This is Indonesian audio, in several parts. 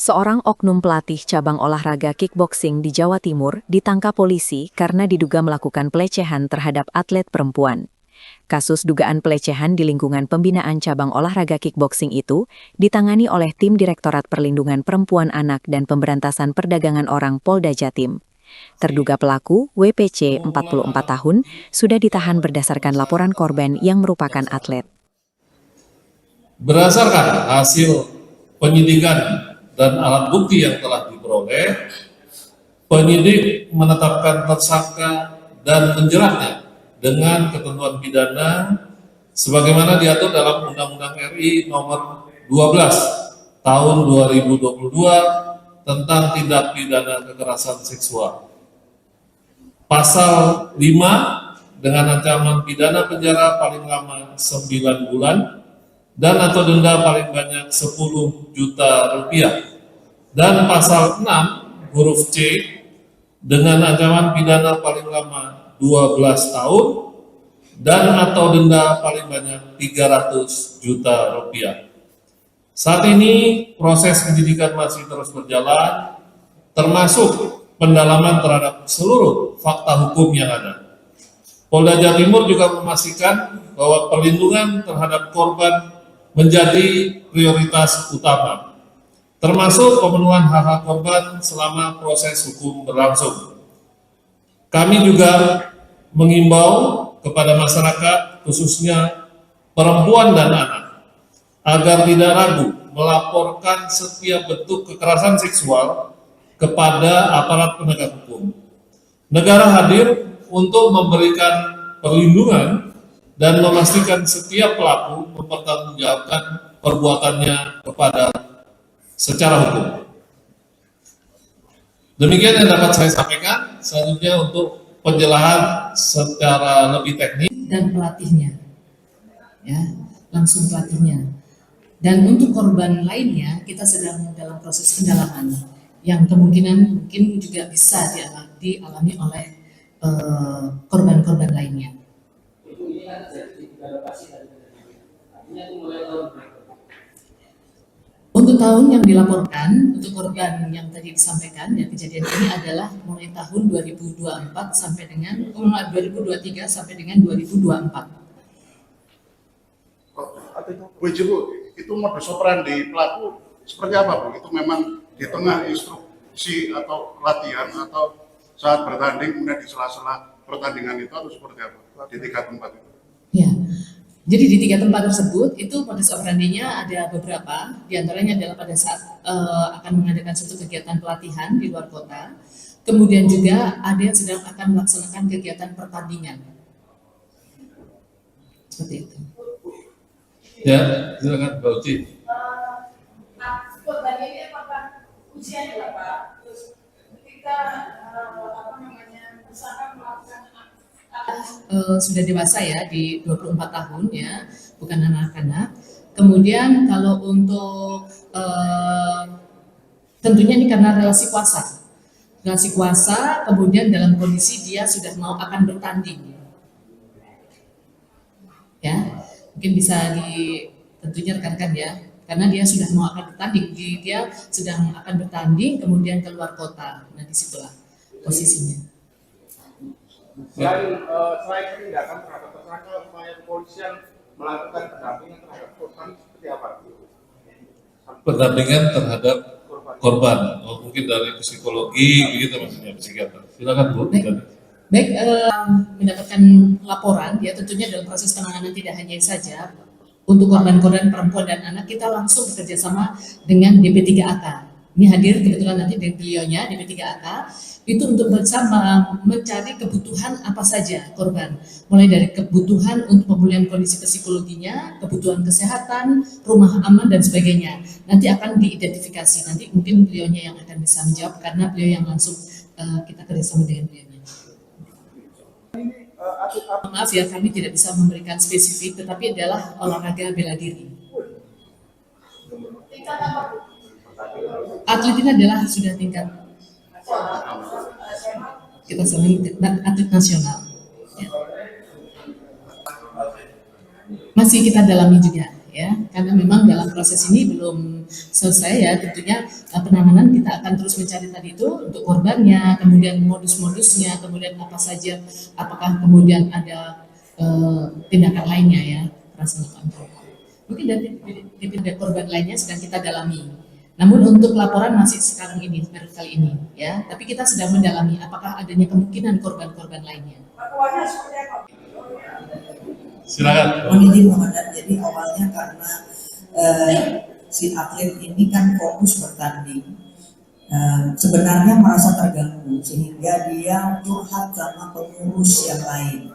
Seorang oknum pelatih cabang olahraga kickboxing di Jawa Timur ditangkap polisi karena diduga melakukan pelecehan terhadap atlet perempuan. Kasus dugaan pelecehan di lingkungan pembinaan cabang olahraga kickboxing itu ditangani oleh Tim Direktorat Perlindungan Perempuan Anak dan Pemberantasan Perdagangan Orang Polda Jatim. Terduga pelaku, WPC 44 tahun, sudah ditahan berdasarkan laporan korban yang merupakan atlet. Berdasarkan hasil penyidikan dan alat bukti yang telah diperoleh, penyidik menetapkan tersangka dan menjeratnya dengan ketentuan pidana sebagaimana diatur dalam Undang-Undang RI Nomor 12 Tahun 2022 tentang tindak pidana kekerasan seksual. Pasal 5 dengan ancaman pidana penjara paling lama 9 bulan dan atau denda paling banyak 10 juta rupiah. Dan pasal 6 huruf C dengan ancaman pidana paling lama 12 tahun dan atau denda paling banyak 300 juta rupiah. Saat ini proses penyidikan masih terus berjalan, termasuk pendalaman terhadap seluruh fakta hukum yang ada. Polda Jawa Timur juga memastikan bahwa perlindungan terhadap korban menjadi prioritas utama, termasuk pemenuhan hak-hak korban selama proses hukum berlangsung. Kami juga mengimbau kepada masyarakat, khususnya perempuan dan anak, agar tidak ragu melaporkan setiap bentuk kekerasan seksual kepada aparat penegak hukum. Negara hadir untuk memberikan perlindungan dan memastikan setiap pelaku mempertanggungjawabkan perbuatannya kepada secara hukum. Demikian yang dapat saya sampaikan. Selanjutnya untuk penjelasan secara lebih teknis dan pelatihnya, ya, langsung pelatihnya. Dan untuk korban lainnya kita sedang dalam proses pendalaman yang kemungkinan mungkin juga bisa dialami oleh korban-korban lainnya. Untuk tahun yang dilaporkan, untuk korban yang tadi disampaikan, ya, kejadian ini adalah mulai tahun 2024 sampai dengan 2023 sampai dengan 2024. Bu, itu modus operandi pelaku seperti apa, Bu? Itu memang di tengah instruksi atau latihan atau saat bertanding kemudian di sela-sela pertandingan itu atau seperti apa di 3 tempat itu? Ya. Jadi di 3 tempat tersebut itu modus operandinya ada beberapa, diantaranya adalah pada saat akan mengadakan suatu kegiatan pelatihan di luar kota, kemudian juga ada yang sedang akan melaksanakan kegiatan pertandingan. Seperti itu. ya, silakan Mbak Uci. Korban ini apakah usianya berapa? Terus ketika misalkan melakukan sudah dewasa ya, di 24 tahun ya, bukan anak-anak. Kemudian kalau untuk tentunya ini karena relasi kuasa, kemudian dalam kondisi dia sudah mau akan bertanding, ya, mungkin bisa tentunya rekan-rekan ya, karena dia sudah mau akan bertanding, dia sedang akan bertanding, kemudian keluar kota. Nah, disitulah posisinya. Selain penindakan terhadap tersangka, upaya kepolisian melakukan pendampingan terhadap korban seperti apa? Pendampingan terhadap korban, mungkin dari psikologi, begitu maksudnya, psikiater. Silakan Bu. Baik, mendapatkan laporan, ya tentunya dalam proses penanganan tidak hanya saja untuk korban-korban perempuan dan anak, kita langsung bekerja sama dengan DP3AK. Ini hadir kebetulan nanti dari beliaunya, DP3AK, itu untuk bersama mencari kebutuhan apa saja korban. Mulai dari kebutuhan untuk pemulihan kondisi psikologinya, kebutuhan kesehatan, rumah aman, dan sebagainya. Nanti akan diidentifikasi, nanti mungkin beliaunya yang akan bisa menjawab, karena beliau yang langsung kita kerjasama dengan beliaunya. Maaf ya, kami tidak bisa memberikan spesifik, tetapi adalah olahraga bela diri. Atlet ini adalah sudah tingkat kita sebut atlet nasional. Ya. Masih kita dalami juga. ya, karena memang dalam proses ini belum selesai ya, tentunya penanganan kita akan terus mencari tadi itu untuk korbannya, kemudian modus-modusnya, kemudian apa saja, apakah kemudian ada tindakan lainnya ya, melaksanakan. Mungkin dari korban lainnya sedang kita dalami. Namun untuk laporan masih sekarang ini, baru kali ini ya, tapi kita sedang mendalami apakah adanya kemungkinan korban-korban lainnya. Laporannya seperti apa? Silakan. Mohon izin Komandan, jadi awalnya karena si atlet ini kan fokus bertanding, sebenarnya merasa terganggu sehingga dia curhat sama pengurus yang lain.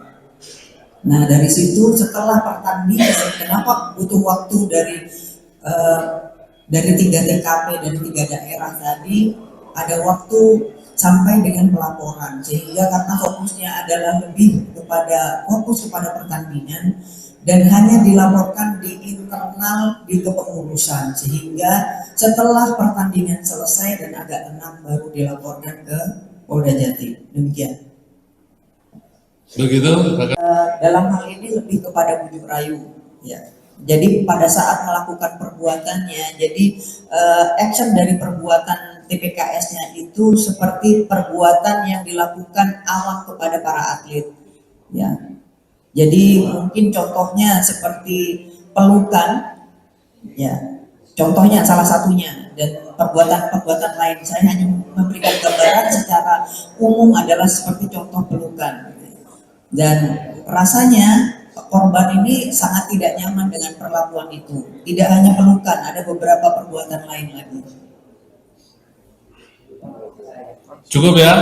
Nah dari situ setelah pertandingan, kenapa butuh waktu dari 3 TKP dari 3 daerah tadi, ada waktu sampai dengan pelaporan, sehingga karena fokusnya adalah lebih fokus kepada pertandingan dan hanya dilaporkan di internal di kepengurusan, sehingga setelah pertandingan selesai dan agak tenang baru dilaporkan ke Polda Jatim. Demikian. Begitu, Dalam hal ini lebih kepada bujuk rayu, ya. Jadi pada saat melakukan perbuatannya, jadi action dari perbuatan TPKS-nya itu seperti perbuatan yang dilakukan alat kepada para atlet, ya. Jadi mungkin contohnya seperti pelukan, ya. Contohnya salah satunya, dan perbuatan-perbuatan lain saya hanya memberikan gambaran secara umum adalah seperti contoh pelukan. Dan rasanya korban ini sangat tidak nyaman dengan perlakuan itu. Tidak hanya pelukan, ada beberapa perbuatan lain lagi. cukup ya.